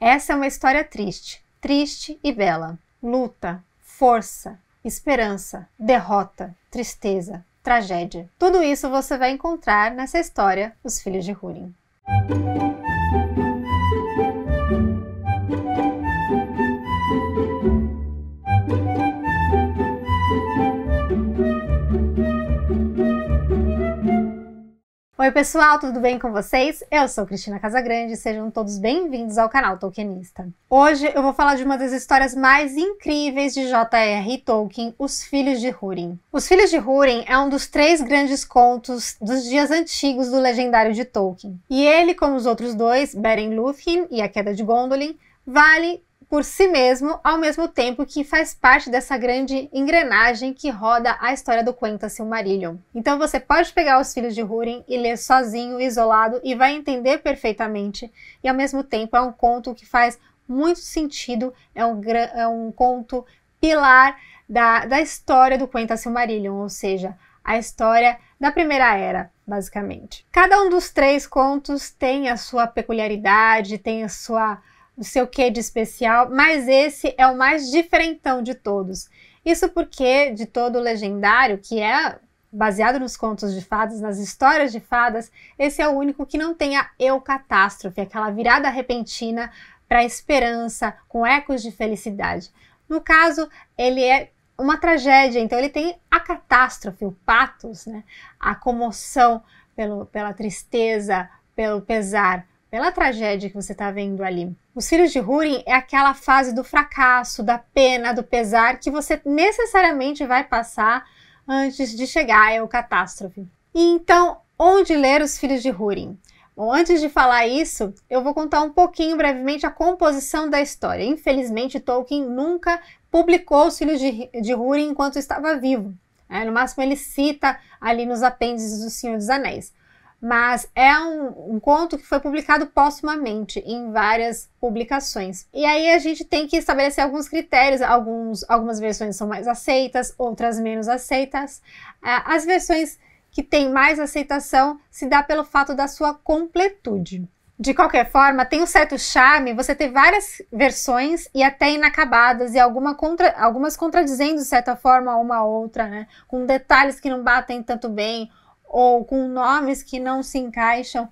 Essa é uma história triste, triste e bela. Luta, força, esperança, derrota, tristeza, tragédia. Tudo isso você vai encontrar nessa história, Os Filhos de Húrin. Oi pessoal, tudo bem com vocês? Eu sou Cristina Casagrande e sejam todos bem-vindos ao canal Tolkienista. Hoje eu vou falar de uma das histórias mais incríveis de J.R.R. Tolkien, Os Filhos de Húrin. Os Filhos de Húrin é um dos 3 grandes contos dos dias antigos do legendário de Tolkien. E ele, como os outros dois, Beren Lúthien e A Queda de Gondolin, vale por si mesmo, ao mesmo tempo que faz parte dessa grande engrenagem que roda a história do Quenta Silmarillion. Então você pode pegar Os Filhos de Húrin e ler sozinho, isolado, e vai entender perfeitamente, e ao mesmo tempo é um conto que faz muito sentido, é um conto pilar da história do Quenta Silmarillion, ou seja, a história da Primeira Era, basicamente. Cada um dos 3 contos tem a sua peculiaridade, tem o seu quê de especial, mas esse é o mais diferentão de todos. Isso porque de todo o legendário, que é baseado nos contos de fadas, nas histórias de fadas, esse é o único que não tem a eucatástrofe, aquela virada repentina para a esperança, com ecos de felicidade. No caso, ele é uma tragédia, então ele tem a catástrofe, o pathos, né? A comoção pela tristeza, pelo pesar, pela tragédia que você está vendo ali. Os Filhos de Húrin é aquela fase do fracasso, da pena, do pesar que você necessariamente vai passar antes de chegar à eucatástrofe. E então, onde ler Os Filhos de Húrin? Bom, antes de falar isso, eu vou contar um pouquinho brevemente a composição da história. Infelizmente, Tolkien nunca publicou Os Filhos de Húrin enquanto estava vivo. No máximo, ele cita ali nos apêndices do Senhor dos Anéis. Mas é um conto que foi publicado póstumamente em várias publicações. E aí a gente tem que estabelecer alguns critérios, algumas versões são mais aceitas, outras menos aceitas. As versões que têm mais aceitação se dá pelo fato da sua completude. De qualquer forma, tem um certo charme você ter várias versões e até inacabadas, e algumas contradizendo de certa forma uma a outra, né? Com detalhes que não batem tanto bem, ou com nomes que não se encaixam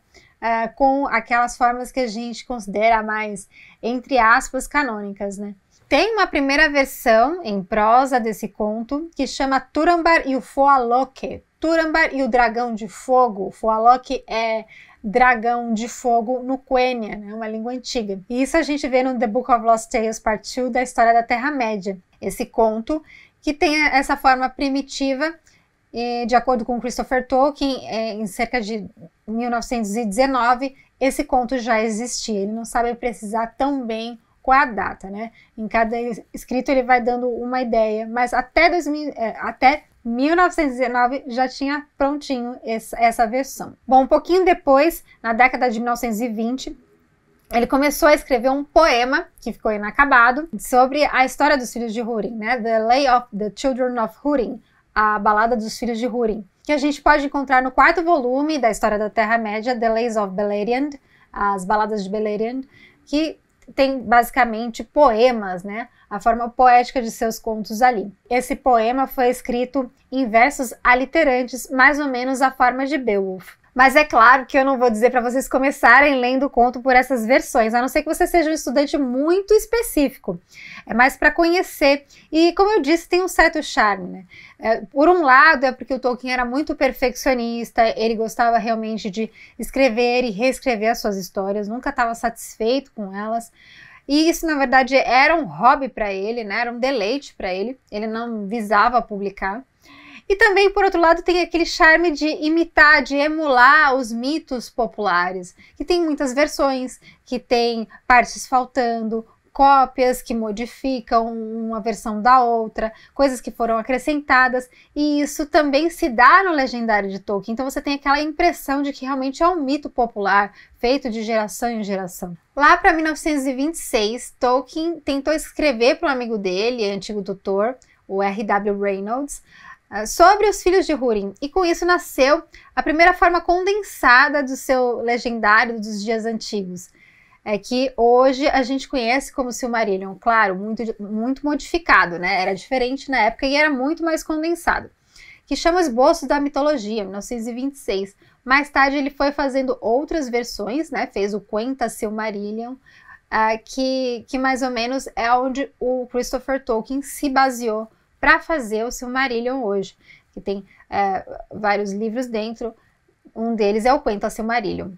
com aquelas formas que a gente considera mais, entre aspas, canônicas, né? Tem uma primeira versão em prosa desse conto que chama Turambar e o Foaloke. Turambar e o Dragão de Fogo. Foaloke é dragão de fogo no Quenya, né? Uma língua antiga. E isso a gente vê no The Book of Lost Tales Part 2 da história da Terra-média. Esse conto que tem essa forma primitiva. E, de acordo com Christopher Tolkien, em cerca de 1919, esse conto já existia. Ele não sabe precisar tão bem qual é a data, né? Em cada escrito ele vai dando uma ideia, mas até 1919 já tinha prontinho essa versão. Bom, um pouquinho depois, na década de 1920, ele começou a escrever um poema, que ficou inacabado, sobre a história dos Filhos de Húrin, né? The Lay of the Children of Húrin, a Balada dos Filhos de Húrin, que a gente pode encontrar no 4º volume da História da Terra-média, The Lays of Beleriand, as Baladas de Beleriand, que tem basicamente poemas, né? A forma poética de seus contos ali. Esse poema foi escrito em versos aliterantes, mais ou menos a forma de Beowulf. Mas é claro que eu não vou dizer para vocês começarem lendo o conto por essas versões, a não ser que você seja um estudante muito específico. É mais para conhecer. E, como eu disse, tem um certo charme, né? Por um lado, é porque o Tolkien era muito perfeccionista, ele gostava realmente de escrever e reescrever as suas histórias, nunca estava satisfeito com elas. E isso, na verdade, era um hobby para ele, né? Era um deleite para ele, ele não visava publicar. E também, por outro lado, tem aquele charme de imitar, de emular os mitos populares, que tem muitas versões, que tem partes faltando, cópias que modificam uma versão da outra, coisas que foram acrescentadas, e isso também se dá no legendário de Tolkien. Então você tem aquela impressão de que realmente é um mito popular, feito de geração em geração. Lá para 1926, Tolkien tentou escrever para um amigo dele, antigo tutor, o R.W. Reynolds, sobre os Filhos de Húrin, e com isso nasceu a primeira forma condensada do seu legendário dos dias antigos. é que hoje a gente conhece como Silmarillion, claro, muito modificado, né? Era diferente na época e era muito mais condensado, que chama Esboço da Mitologia, 1926. Mais tarde ele foi fazendo outras versões, né? Fez o Quenta Silmarillion, que mais ou menos é onde o Christopher Tolkien se baseou para fazer o Silmarillion hoje, que tem vários livros dentro, um deles é o Quenta Silmarillion.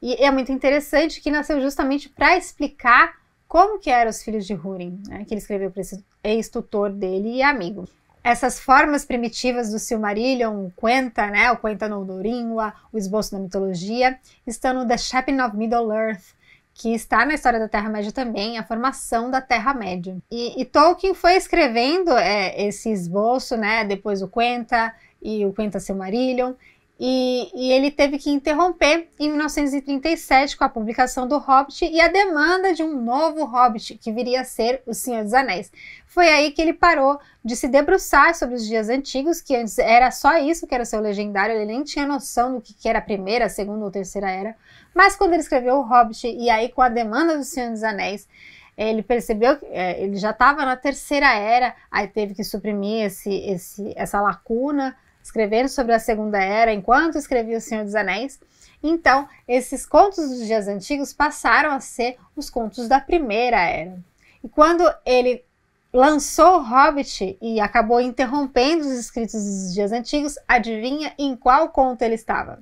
E é muito interessante que nasceu justamente para explicar como que eram os filhos de Húrin, né, que ele escreveu para esse ex-tutor dele e amigo. Essas formas primitivas do Silmarillion, o Quenta, né, o Quenta no Udoringua, o Esboço da Mitologia, estão no The Shaping of Middle-earth, que está na história da Terra-média também, a formação da Terra-média. E Tolkien foi escrevendo esse esboço, né, depois o Quenta e o Quenta Silmarillion, e ele teve que interromper em 1937 com a publicação do Hobbit e a demanda de um novo Hobbit, que viria a ser O Senhor dos Anéis. Foi aí que ele parou de se debruçar sobre os dias antigos, que antes era só isso que era o seu legendário, ele nem tinha noção do que era a primeira, a segunda ou terceira era. Mas quando ele escreveu o Hobbit, e aí com a demanda do Senhor dos Anéis, ele percebeu que ele já estava na terceira era, aí teve que suprimir essa lacuna, escrevendo sobre a segunda era, enquanto escrevia o Senhor dos Anéis. Então, esses contos dos dias antigos passaram a ser os contos da primeira era. E quando ele lançou o Hobbit e acabou interrompendo os escritos dos dias antigos, adivinha em qual conto ele estava?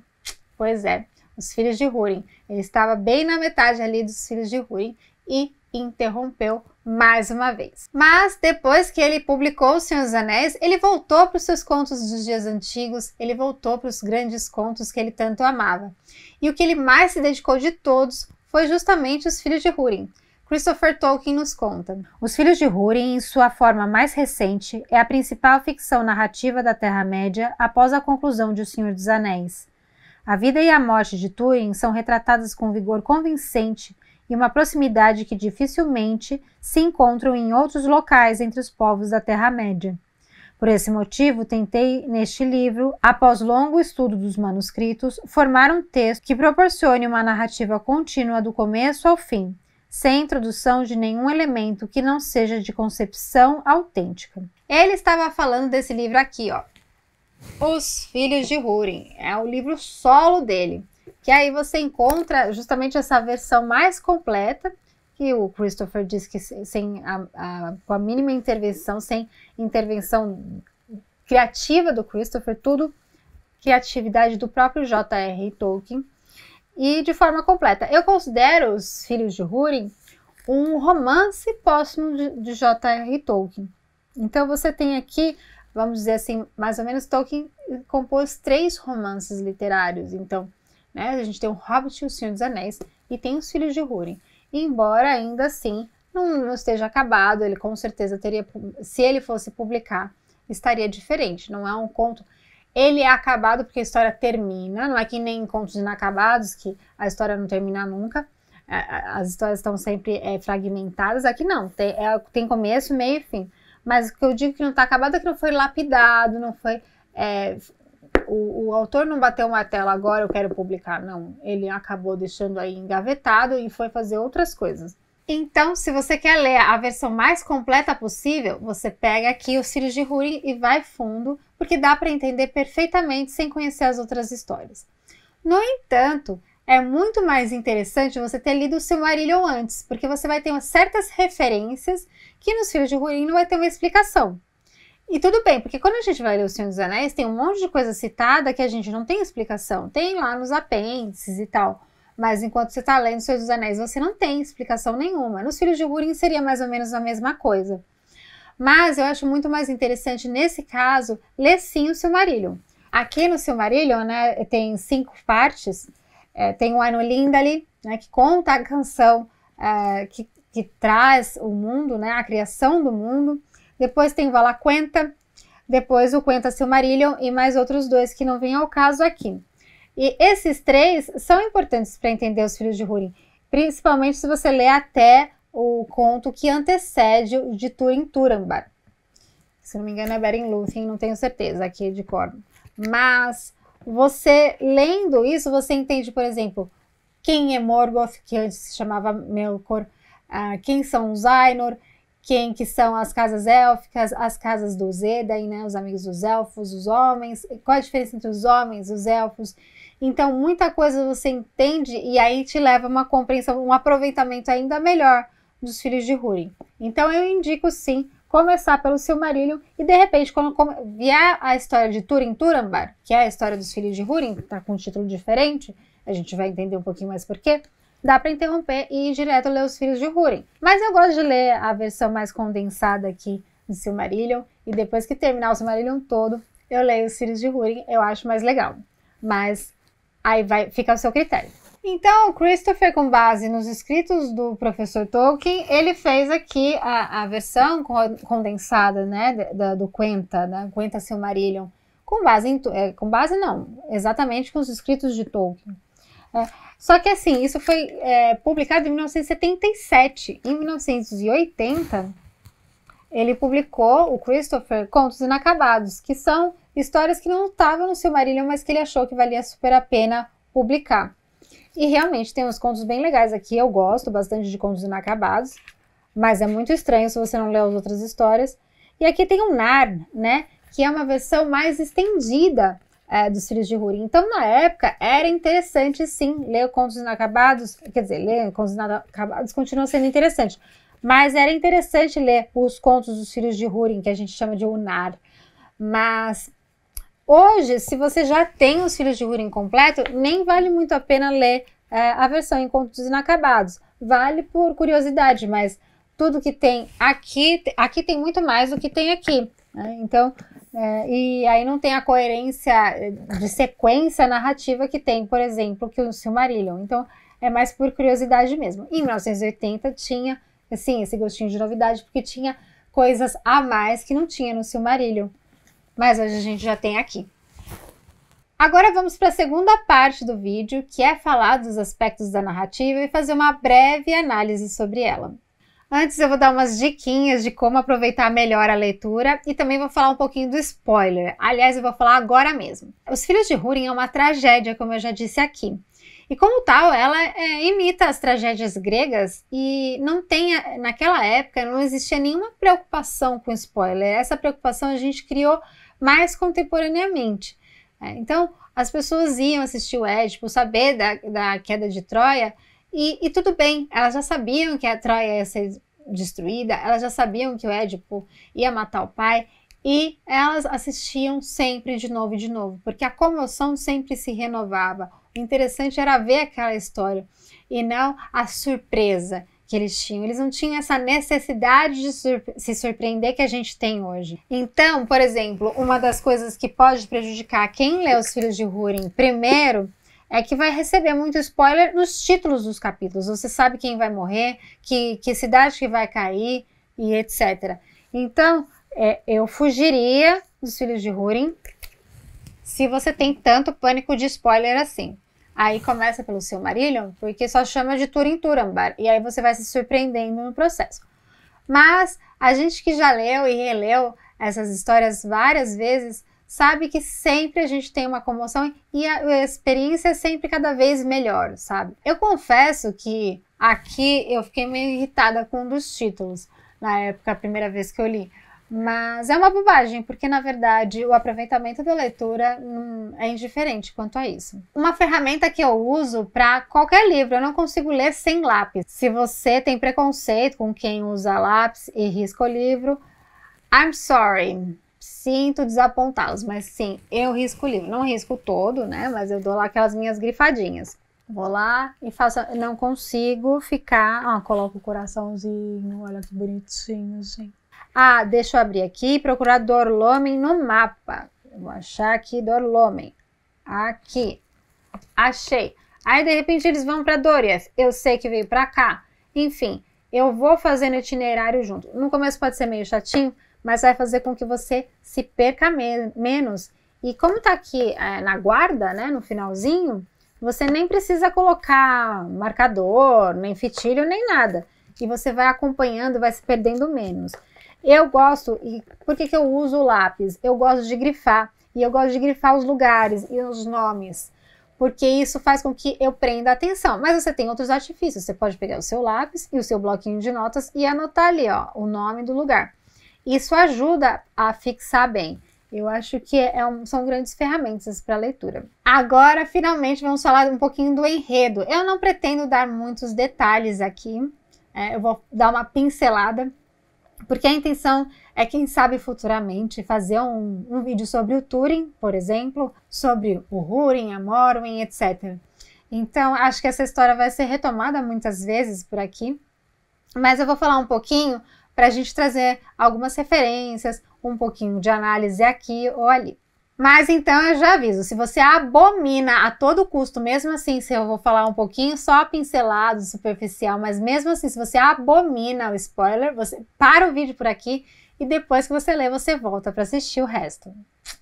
Pois é, os Filhos de Húrin. Ele estava bem na metade ali dos Filhos de Húrin e interrompeu mais uma vez. Mas depois que ele publicou O Senhor dos Anéis, ele voltou para os seus contos dos dias antigos, ele voltou para os grandes contos que ele tanto amava. E o que ele mais se dedicou de todos foi justamente Os Filhos de Húrin. Christopher Tolkien nos conta. Os Filhos de Húrin, em sua forma mais recente, é a principal ficção narrativa da Terra-média após a conclusão de O Senhor dos Anéis. A vida e a morte de Túrin são retratadas com vigor convincente e uma proximidade que dificilmente se encontram em outros locais entre os povos da Terra-média. Por esse motivo, tentei, neste livro, após longo estudo dos manuscritos, formar um texto que proporcione uma narrativa contínua do começo ao fim, sem introdução de nenhum elemento que não seja de concepção autêntica. Ele estava falando desse livro aqui, ó, Os Filhos de Húrin, é o livro solo dele, que aí você encontra justamente essa versão mais completa, que o Christopher diz que com a mínima intervenção, sem intervenção criativa do Christopher, tudo criatividade do próprio J.R. Tolkien, e de forma completa. Eu considero Os Filhos de Húrin um romance póstumo de J.R. Tolkien. Então você tem aqui, vamos dizer assim, mais ou menos, Tolkien compôs 3 romances literários. Então, né, a gente tem o Hobbit e o Senhor dos Anéis e tem Os Filhos de Húrin. Embora ainda assim não esteja acabado, ele com certeza teria, se ele fosse publicar, estaria diferente. Não é um conto, ele é acabado porque a história termina, não é que nem contos inacabados, que a história não termina nunca, as histórias estão sempre fragmentadas. Aqui não, tem começo, meio e fim. Mas o que eu digo que não está acabado é que não foi lapidado, não foi... O autor não bateu o martelo, agora eu quero publicar, não. Ele acabou deixando aí engavetado e foi fazer outras coisas. Então, se você quer ler a versão mais completa possível, você pega aqui Os Filhos de Húrin e vai fundo, porque dá para entender perfeitamente sem conhecer as outras histórias. No entanto, é muito mais interessante você ter lido o Silmarillion antes, porque você vai ter certas referências que nos Filhos de Húrin não vai ter uma explicação. E tudo bem, porque quando a gente vai ler O Senhor dos Anéis, tem um monte de coisa citada que a gente não tem explicação. Tem lá nos apêndices e tal. Mas enquanto você está lendo O Senhor dos Anéis, você não tem explicação nenhuma. Nos Filhos de Húrin seria mais ou menos a mesma coisa. Mas eu acho muito mais interessante, nesse caso, ler sim o Silmarillion. Aqui no Silmarillion, né, tem 5 partes. Tem o Ainulindalë, né, que conta a canção que traz o mundo, né, a criação do mundo. Depois tem o Valaquenta, depois o Quenta Silmarillion e mais outros 2 que não vêm ao caso aqui. E esses 3 são importantes para entender Os Filhos de Húrin, principalmente se você ler até o conto que antecede o de Túrin Turambar. Se não me engano é Beren Lúthien, não tenho certeza aqui de cor. Mas você lendo isso, você entende, por exemplo, quem é Morgoth, que antes se chamava Melkor, quem são os Ainur, quem que são as casas élficas, as casas dos Edain, né, os amigos dos elfos, os homens, qual a diferença entre os homens e os elfos. Então, muita coisa você entende e aí te leva a uma compreensão, um aproveitamento ainda melhor dos Filhos de Húrin. Então, eu indico sim começar pelo Silmarillion e de repente, quando vier a história de Túrin-Turambar, que é a história dos Filhos de Húrin, tá com um título diferente, a gente vai entender um pouquinho mais por quê, dá para interromper e ir direto ler os Filhos de Húrin. Mas eu gosto de ler a versão mais condensada aqui do Silmarillion, e depois que terminar o Silmarillion todo, eu leio os Filhos de Húrin, eu acho mais legal. Mas aí fica ao seu critério. Então, o Christopher, com base nos escritos do professor Tolkien, ele fez aqui a versão condensada, né, do Quenta, né, Quenta Silmarillion, com base não, exatamente com os escritos de Tolkien. Só que assim, isso foi publicado em 1977. Em 1980, ele publicou, o Christopher, Contos Inacabados, que são histórias que não estavam no Silmarillion, mas que ele achou que valia super a pena publicar. E realmente tem uns contos bem legais aqui, eu gosto bastante de Contos Inacabados, mas é muito estranho se você não ler as outras histórias. E aqui tem o Narn, né, que é uma versão mais estendida dos Filhos de Húrin. Então, na época, era interessante, sim, ler Contos Inacabados, quer dizer, ler Contos Inacabados continua sendo interessante, mas era interessante ler os contos dos Filhos de Húrin, que a gente chama de Unar. Mas hoje, se você já tem os Filhos de Húrin completo, nem vale muito a pena ler a versão em Contos Inacabados. Vale por curiosidade, mas tudo que tem aqui tem muito mais do que tem aqui, né? Então, e aí não tem a coerência de sequência narrativa que tem, por exemplo, que o Silmarillion. Então, é mais por curiosidade mesmo. Em 1980 tinha, assim, esse gostinho de novidade, porque tinha coisas a mais que não tinha no Silmarillion. Mas hoje a gente já tem aqui. Agora vamos para a segunda parte do vídeo, que é falar dos aspectos da narrativa e fazer uma breve análise sobre ela. Antes eu vou dar umas diquinhas de como aproveitar melhor a leitura e também vou falar um pouquinho do spoiler. Aliás, eu vou falar agora mesmo. Os Filhos de Húrin é uma tragédia, como eu já disse aqui. E como tal, ela imita as tragédias gregas e naquela época não existia nenhuma preocupação com spoiler. Essa preocupação a gente criou mais contemporaneamente. Então, as pessoas iam assistir o Édipo, saber da queda de Troia, e tudo bem, elas já sabiam que a Troia ia ser destruída, elas já sabiam que o Édipo ia matar o pai, e elas assistiam sempre de novo, porque a comoção sempre se renovava. O interessante era ver aquela história, e não a surpresa que eles tinham. Eles não tinham essa necessidade de se surpreender que a gente tem hoje. Então, por exemplo, uma das coisas que pode prejudicar quem lê Os Filhos de Húrin primeiro é que vai receber muito spoiler nos títulos dos capítulos. Você sabe quem vai morrer, que cidade que vai cair e etc. Então, eu fugiria dos Filhos de Húrin se você tem tanto pânico de spoiler assim. Aí começa pelo Silmarillion, porque só chama de Túrin-Turambar, e aí você vai se surpreendendo no processo. Mas a gente que já leu e releu essas histórias várias vezes, sabe que sempre a gente tem uma comoção e a experiência é sempre cada vez melhor, sabe? Eu confesso que aqui eu fiquei meio irritada com um dos títulos, na época, a primeira vez que eu li. Mas é uma bobagem, porque na verdade o aproveitamento da leitura é indiferente quanto a isso. Uma ferramenta que eu uso para qualquer livro, eu não consigo ler sem lápis. Se você tem preconceito com quem usa lápis e risca o livro, I'm sorry. Sinto desapontá-los, mas sim, eu risco o livro. Não risco todo, né? Mas eu dou lá aquelas minhas grifadinhas. Vou lá e faço. Não consigo ficar. Coloco o coraçãozinho. Olha que bonitinho, gente. Deixa eu abrir aqui e procurar Dor-lómin no mapa. Eu vou achar aqui Dor-lómin. Aqui. Achei. Aí, de repente, eles vão para Doriath. Eu sei que veio para cá. Enfim, eu vou fazendo itinerário junto. No começo pode ser meio chatinho, mas vai fazer com que você se perca menos. E como tá aqui na guarda, né, no finalzinho, você nem precisa colocar marcador, nem fitilho, nem nada. E você vai acompanhando, vai se perdendo menos. Eu gosto, e por que eu uso o lápis? Eu gosto de grifar, e eu gosto de grifar os lugares e os nomes. porque isso faz com que eu prenda a atenção. Mas você tem outros artifícios, você pode pegar o seu lápis e o seu bloquinho de notas e anotar ali, ó, o nome do lugar. Isso ajuda a fixar bem. Eu acho que são grandes ferramentas para leitura. Agora, finalmente, vamos falar um pouquinho do enredo. Eu não pretendo dar muitos detalhes aqui, eu vou dar uma pincelada, porque a intenção é, quem sabe, futuramente fazer um vídeo sobre o Túrin, por exemplo, sobre o Húrin, a Morwen, etc. Então, acho que essa história vai ser retomada muitas vezes por aqui, mas eu vou falar um pouquinho para a gente trazer algumas referências, um pouquinho de análise aqui ou ali. Mas então eu já aviso, se você abomina a todo custo, mesmo assim, se eu vou falar um pouquinho só pincelado, superficial, mas mesmo assim, se você abomina o spoiler, você para o vídeo por aqui e depois que você lê, você volta para assistir o resto,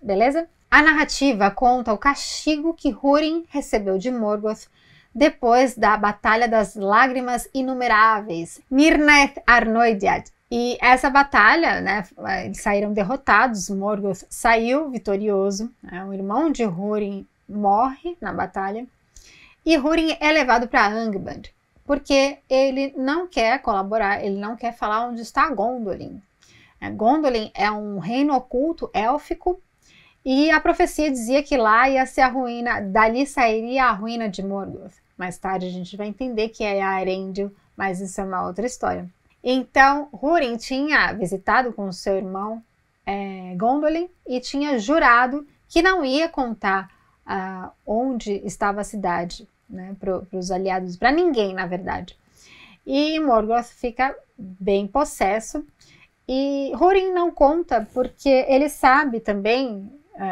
beleza? A narrativa conta o castigo que Húrin recebeu de Morgoth depois da Batalha das Lágrimas Inumeráveis, Nirnaeth Arnoediad. E essa batalha, né, eles saíram derrotados, Morgoth saiu vitorioso, né, o irmão de Húrin morre na batalha, e Húrin é levado para Angband, porque ele não quer colaborar, ele não quer falar onde está Gondolin. Gondolin é um reino oculto élfico, e a profecia dizia que lá ia ser a ruína, dali sairia a ruína de Morgoth. Mais tarde a gente vai entender que é a Elendil, mas isso é uma outra história. Então, Húrin tinha visitado com seu irmão Gondolin e tinha jurado que não ia contar onde estava a cidade, né, para os aliados, para ninguém, na verdade. E Morgoth fica bem possesso e Húrin não conta porque ele sabe também,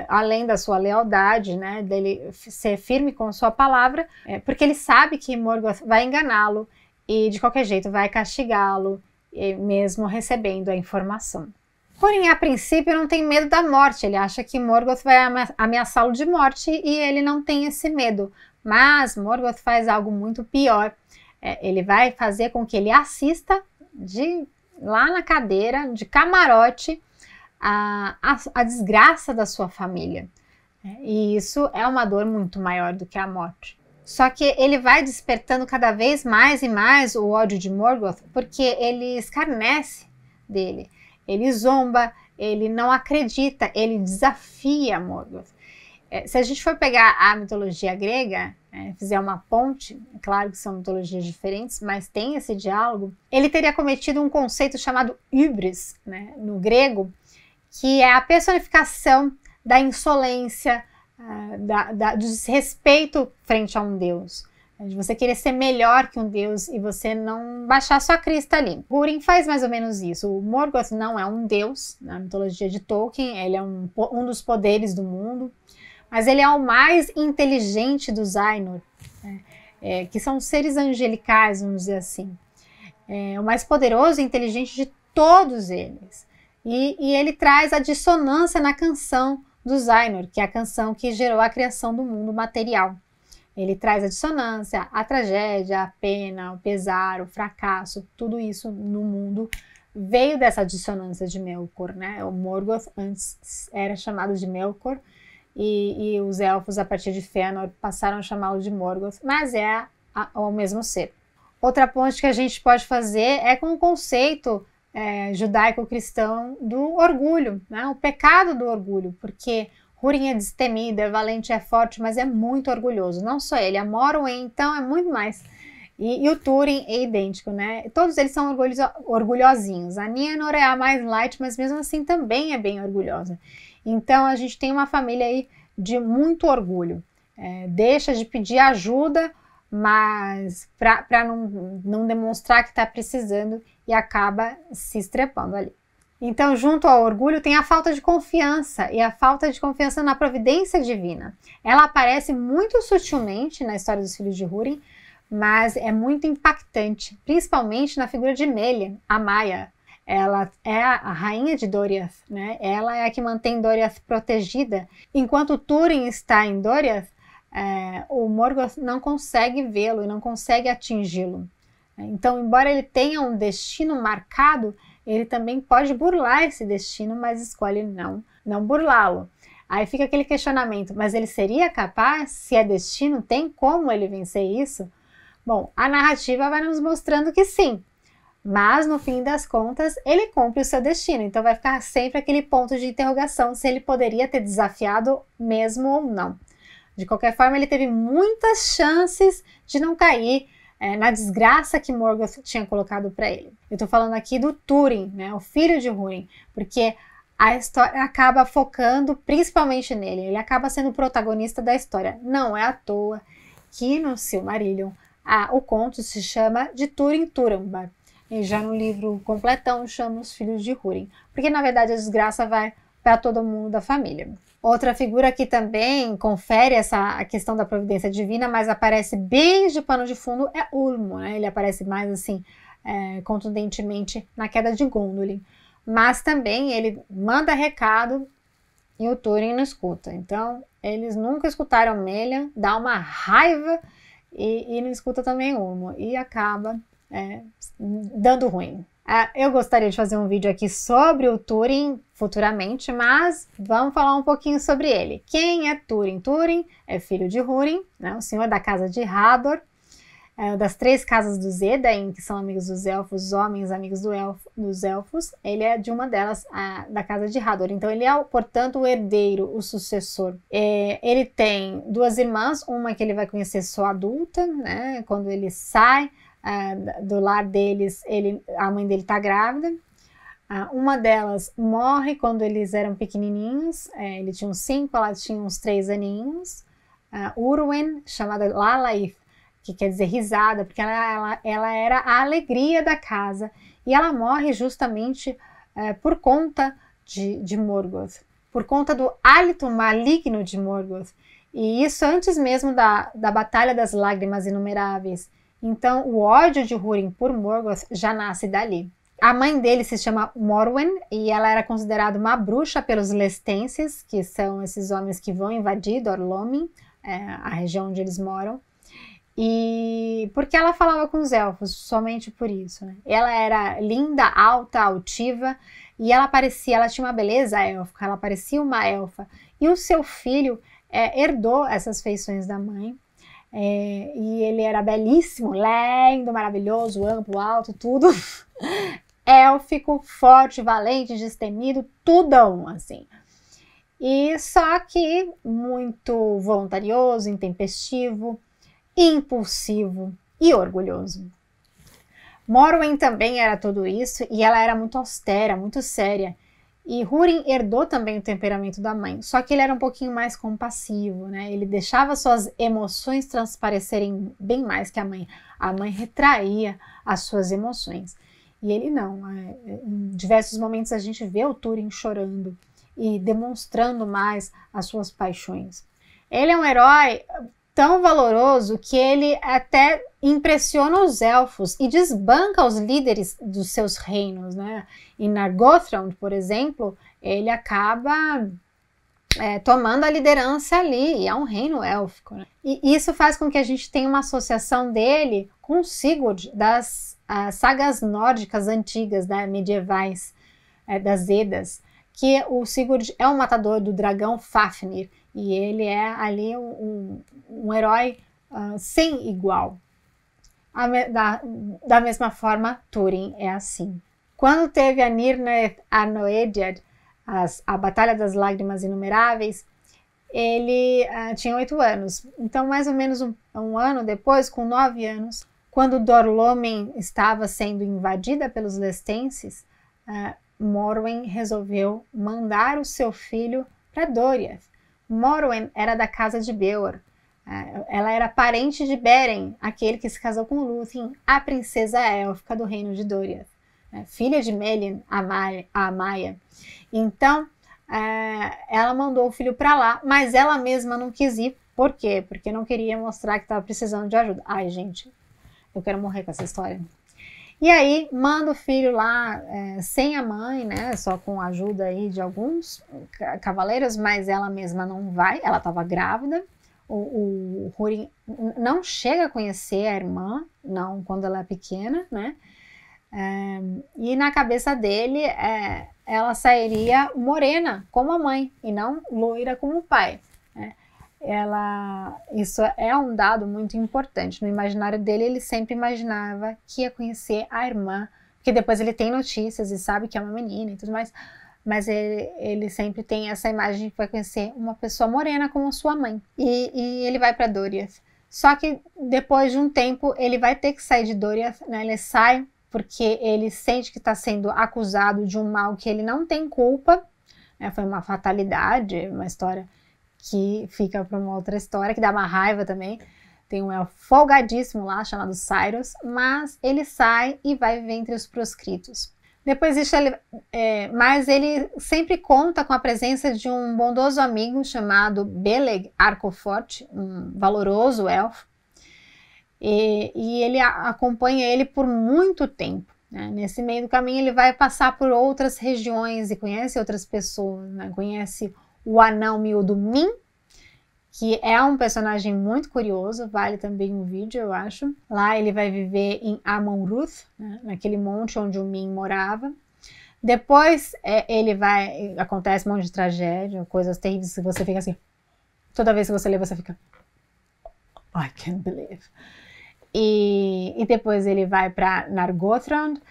além da sua lealdade, né, dele ser firme com sua palavra, porque ele sabe que Morgoth vai enganá-lo e de qualquer jeito vai castigá-lo, mesmo recebendo a informação. Húrin, a princípio, não tem medo da morte, ele acha que Morgoth vai ameaçá-lo de morte e ele não tem esse medo. Mas Morgoth faz algo muito pior, ele vai fazer com que ele assista lá na cadeira, de camarote, a desgraça da sua família. E isso é uma dor muito maior do que a morte. Só que ele vai despertando cada vez mais e mais o ódio de Morgoth, porque ele escarnece dele, ele zomba, ele não acredita, ele desafia Morgoth. Se a gente for pegar a mitologia grega, fizer uma ponte, é claro que são mitologias diferentes, mas tem esse diálogo, ele teria cometido um conceito chamado hybris, né, no grego, que é a personificação da insolência, do desrespeito frente a um deus, de você querer ser melhor que um deus e você não baixar sua crista ali. Húrin faz mais ou menos isso. O Morgoth não é um deus na mitologia de Tolkien, ele é um dos poderes do mundo, mas ele é o mais inteligente dos Ainur, que são seres angelicais, vamos dizer assim. O mais poderoso e inteligente de todos eles. E ele traz a dissonância na canção dos Ainur, que é a canção que gerou a criação do mundo material. Ele traz a dissonância, a tragédia, a pena, o pesar, o fracasso, tudo isso no mundo veio dessa dissonância de Melkor, né? O Morgoth antes era chamado de Melkor e os elfos a partir de Fëanor passaram a chamá-lo de Morgoth, mas é o mesmo ser. Outra ponte que a gente pode fazer é com o conceito judaico-cristão do orgulho, né? O pecado do orgulho, porque Húrin é destemido, é valente, é forte, mas é muito orgulhoso. Não só ele, a Morwen, então, é muito mais. E o Túrin é idêntico, né? Todos eles são orgulhosinhos. A Nienor é a mais light, mas mesmo assim também é bem orgulhosa. Então a gente tem uma família aí de muito orgulho. Deixa de pedir ajuda, mas para não demonstrar que está precisando e acaba se estrepando ali. Então, junto ao orgulho, tem a falta de confiança e a falta de confiança na providência divina. Ela aparece muito sutilmente na história dos filhos de Húrin, mas é muito impactante, principalmente na figura de Melian, a Maia. Ela é a rainha de Doriath, né? Ela é a que mantém Doriath protegida. Enquanto Túrin está em Doriath, o Morgoth não consegue vê-lo e não consegue atingi-lo. Então, embora ele tenha um destino marcado, ele também pode burlar esse destino, mas escolhe não burlá-lo. Aí fica aquele questionamento, mas ele seria capaz? Se é destino, tem como ele vencer isso? Bom, a narrativa vai nos mostrando que sim, mas no fim das contas ele cumpre o seu destino, então vai ficar sempre aquele ponto de interrogação se ele poderia ter desafiado mesmo ou não. De qualquer forma, ele teve muitas chances de não cair na desgraça que Morgoth tinha colocado para ele. Eu estou falando aqui do Túrin, né, o filho de Húrin, porque a história acaba focando principalmente nele, ele acaba sendo o protagonista da história. Não é à toa que no Silmarillion o conto se chama de Túrin Turambar, e já no livro completão chama os filhos de Húrin, porque na verdade a desgraça vai para todo mundo da família. Outra figura que também confere a questão da providência divina, mas aparece bem de pano de fundo, é Ulmo, né? Ele aparece mais assim, contundentemente na queda de Gondolin. Mas também ele manda recado e o Túrin não escuta. Então, eles nunca escutaram Melian, dá uma raiva e não escuta também Ulmo. E acaba dando ruim. Eu gostaria de fazer um vídeo aqui sobre o Túrin futuramente, mas vamos falar um pouquinho sobre ele. Quem é Túrin? Túrin é filho de Húrin, né, o senhor da casa de Hador, das 3 casas dos Edain, que são amigos dos elfos, os homens amigos dos elfos. Ele é de uma delas, da casa de Hador. Então ele é, portanto, o herdeiro, o sucessor. Ele tem 2 irmãs, uma que ele vai conhecer só adulta, né, quando ele sai do lar deles, a mãe dele está grávida. Uma delas morre quando eles eram pequenininhos, ele tinha uns 5, ela tinha uns 3 aninhos. Urwen, chamada Lalaith, que quer dizer risada, porque ela era a alegria da casa, e ela morre justamente por conta de Morgoth, por conta do hálito maligno de Morgoth, e isso antes mesmo da Batalha das Lágrimas Inumeráveis. Então o ódio de Húrin por Morgoth já nasce dali. A mãe dele se chama Morwen e ela era considerada uma bruxa pelos lestenses, que são esses homens que vão invadir Dor Lomin, a região onde eles moram. E porque ela falava com os elfos, somente por isso, né? Ela era linda, alta, altiva, e ela tinha uma beleza élfica, ela parecia uma elfa. E o seu filho herdou essas feições da mãe. E ele era belíssimo, lindo, maravilhoso, amplo, alto, tudo. Élfico, forte, valente, destemido, tudão, assim. E só que muito voluntarioso, intempestivo, impulsivo e orgulhoso. Morwen também era tudo isso, e ela era muito austera, muito séria. E Húrin herdou também o temperamento da mãe, só que ele era um pouquinho mais compassivo, né? Ele deixava suas emoções transparecerem bem mais que a mãe. A mãe retraía as suas emoções. E ele não. Em diversos momentos a gente vê o Túrin chorando e demonstrando mais as suas paixões. Ele é um herói tão valoroso que ele até impressiona os elfos e desbanca os líderes dos seus reinos, né? Em Nargothrond, por exemplo, ele acaba tomando a liderança ali, e é um reino élfico, né? E isso faz com que a gente tenha uma associação dele com Sigurd das sagas nórdicas antigas, né, medievais, das Edas, que o Sigurd é o matador do dragão Fafnir, e ele é ali um herói sem igual. Da mesma forma, Túrin é assim. Quando teve a Nirnaeth Anoediad, a Batalha das Lágrimas Inumeráveis, ele tinha 8 anos. Então, mais ou menos um ano depois, com 9 anos, quando Dor Lomin estava sendo invadida pelos lestenses, Morwen resolveu mandar o seu filho para Doriath. Morwen era da casa de Beor. Ela era parente de Beren, aquele que se casou com Lúthien, a princesa élfica do reino de Doriath, filha de Melian, a Maia. Então, ela mandou o filho para lá, mas ela mesma não quis ir. Por quê? Porque não queria mostrar que estava precisando de ajuda. Ai, gente, eu quero morrer com essa história. E aí, manda o filho lá sem a mãe, né? Só com a ajuda aí de alguns cavaleiros, mas ela mesma não vai, ela estava grávida. O Húrin não chega a conhecer a irmã, não, quando ela é pequena, né? E na cabeça dele, ela sairia morena como a mãe e não loira como o pai, né? Isso é um dado muito importante. No imaginário dele, ele sempre imaginava que ia conhecer a irmã, porque depois ele tem notícias e sabe que é uma menina e tudo mais, mas ele sempre tem essa imagem que vai conhecer uma pessoa morena como sua mãe. E ele vai para Doriath. Só que depois de um tempo, ele vai ter que sair de Doriath, né? Ele sai porque ele sente que está sendo acusado de um mal que ele não tem culpa, né? Foi uma fatalidade, uma história que fica para uma outra história, que dá uma raiva também. Tem um elfo folgadíssimo lá, chamado Cyrus, mas ele sai e vai viver entre os proscritos. Depois disso, mas ele sempre conta com a presença de um bondoso amigo chamado Beleg Arcoforte, um valoroso elfo, e ele acompanha ele por muito tempo, né? Nesse meio do caminho ele vai passar por outras regiões e conhece outras pessoas, né? Conhece o anão miúdo Min, que é um personagem muito curioso, vale também um vídeo, eu acho. Lá ele vai viver em Amon-Ruth, né? Naquele monte onde o Min morava. Depois acontece um monte de tragédia, coisas terríveis, que você fica assim, toda vez que você lê, você fica I can't believe. E depois ele vai para Nargothrond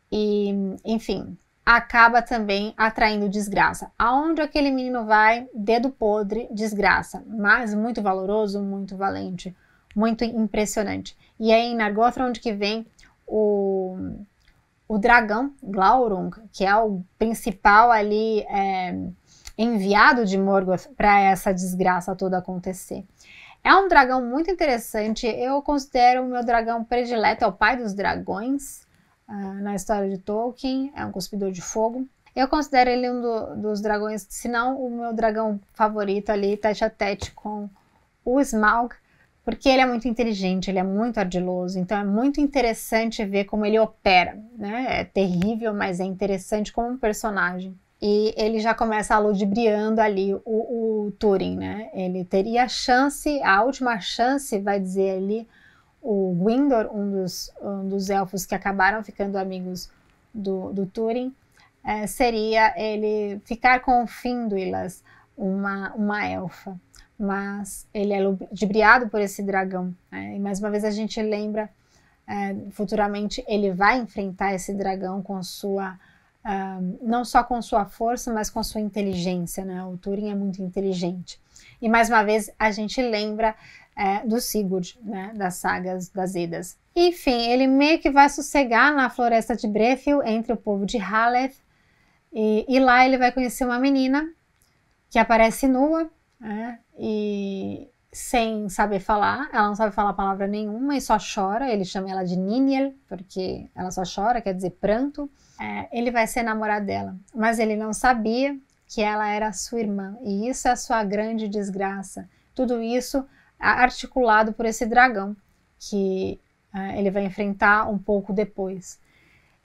e, enfim, acaba também atraindo desgraça. Aonde aquele menino vai, dedo podre, desgraça, mas muito valoroso, muito valente, muito impressionante. E é em Nargothrond que vem o dragão Glaurung, que é o principal ali enviado de Morgoth para essa desgraça toda acontecer. É um dragão muito interessante, eu considero o meu dragão predileto, é o pai dos dragões, na história de Tolkien, é um cuspidor de fogo. Eu considero ele um dos dragões, se não o meu dragão favorito ali, tete a tete com o Smaug, porque ele é muito inteligente, ele é muito ardiloso, então é muito interessante ver como ele opera, né? É terrível, mas é interessante como um personagem. E ele já começa ludibriando ali o Túrin, né? Ele teria a chance, a última chance, vai dizer ali, o Gwyndor, um dos elfos que acabaram ficando amigos do Túrin, seria ele ficar com Finduilas, uma elfa. Mas ele é ludibriado por esse dragão, né? E mais uma vez a gente lembra, futuramente ele vai enfrentar esse dragão com sua... não só com sua força, mas com sua inteligência, né? O Túrin é muito inteligente. E mais uma vez a gente lembra do Sigurd, né? Das sagas das Edas. Enfim, ele meio que vai sossegar na floresta de Brethil, entre o povo de Haleth, e lá ele vai conhecer uma menina que aparece nua, né? E sem saber falar, ela não sabe falar palavra nenhuma e só chora. Ele chama ela de Niniel, porque ela só chora, quer dizer pranto. Ele vai ser namorado dela, mas ele não sabia que ela era sua irmã, e isso é a sua grande desgraça. Tudo isso articulado por esse dragão, que ele vai enfrentar um pouco depois.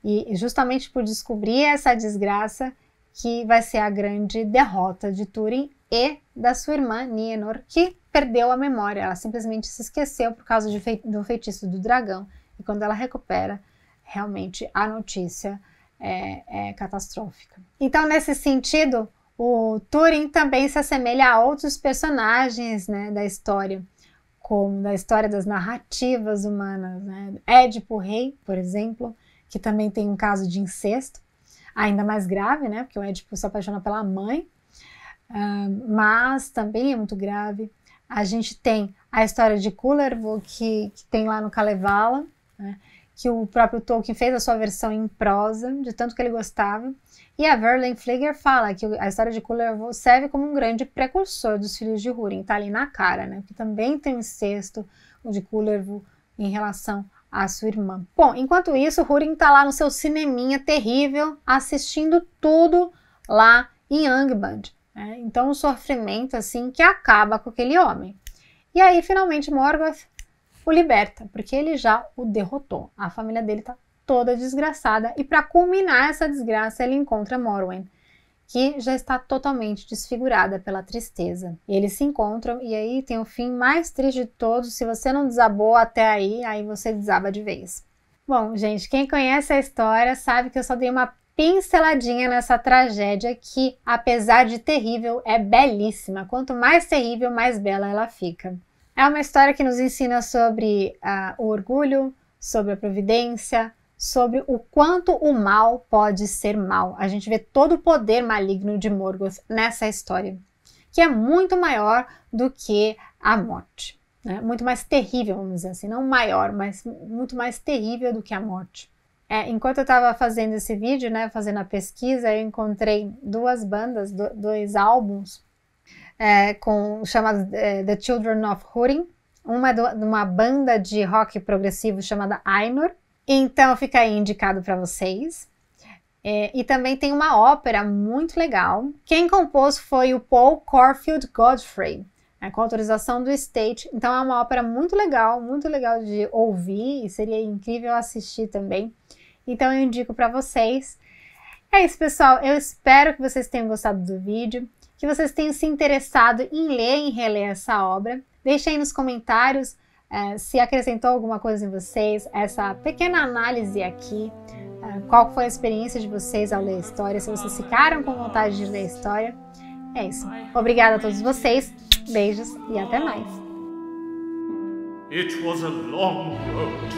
E justamente por descobrir essa desgraça que vai ser a grande derrota de Túrin e da sua irmã Nienor, que perdeu a memória, ela simplesmente se esqueceu por causa do feitiço do dragão, e quando ela recupera, realmente a notícia é catastrófica. Então, nesse sentido, o Túrin também se assemelha a outros personagens, né, da história, como da história das narrativas humanas, né? Édipo Rei, por exemplo, que também tem um caso de incesto, ainda mais grave, né, porque o Édipo se apaixona pela mãe, mas também é muito grave. A gente tem a história de Kullervo, que tem lá no Kalevala, né, que o próprio Tolkien fez a sua versão em prosa, de tanto que ele gostava. E a Verlin Flieger fala que a história de Kullervo serve como um grande precursor dos filhos de Húrin, tá ali na cara, né? Que também tem um incesto de Kullervo em relação à sua irmã. Bom, enquanto isso, Húrin tá lá no seu cineminha terrível, assistindo tudo lá em Angband, né? Então, um sofrimento assim que acaba com aquele homem. E aí, finalmente, Morgoth o liberta, porque ele já o derrotou. A família dele tá toda desgraçada, e para culminar essa desgraça, ele encontra Morwen, que já está totalmente desfigurada pela tristeza. E eles se encontram, e aí tem o fim mais triste de todos. Se você não desabou até aí você desaba de vez. Bom, gente, quem conhece a história sabe que eu só dei uma pinceladinha nessa tragédia que, apesar de terrível, é belíssima. Quanto mais terrível, mais bela ela fica. É uma história que nos ensina sobre o orgulho, sobre a providência, sobre o quanto o mal pode ser mal. A gente vê todo o poder maligno de Morgoth nessa história, que é muito maior do que a morte. Né? Muito mais terrível, vamos dizer assim, não maior, mas muito mais terrível do que a morte. Enquanto eu estava fazendo esse vídeo, né, fazendo a pesquisa, eu encontrei duas bandas, dois álbuns, chamados The Children of Húrin. Uma é de uma banda de rock progressivo chamada Ainur. Então fica aí indicado para vocês. E também tem uma ópera muito legal. Quem compôs foi o Paul Corfield Godfrey, com autorização do State. Então é uma ópera muito legal de ouvir e seria incrível assistir também. Então eu indico para vocês. É isso, pessoal. Eu espero que vocês tenham gostado do vídeo, que vocês tenham se interessado em ler e reler essa obra. Deixem aí nos comentários se acrescentou alguma coisa em vocês, essa pequena análise aqui. Qual foi a experiência de vocês ao ler a história, se vocês ficaram com vontade de ler a história. É isso. Obrigada a todos vocês. Beijos e até mais. It was a long road.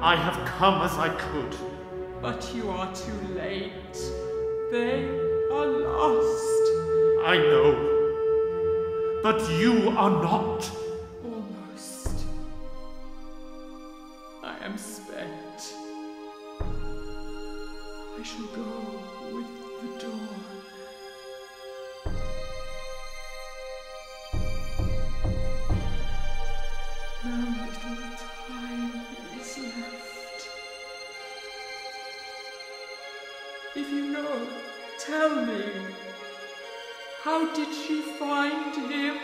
I have come as I could. But you are too late. They are lost. I know. But you are not. Almost. I am spent. I shall go with the dawn. Now little time is left. If you know, tell me. How did she find him?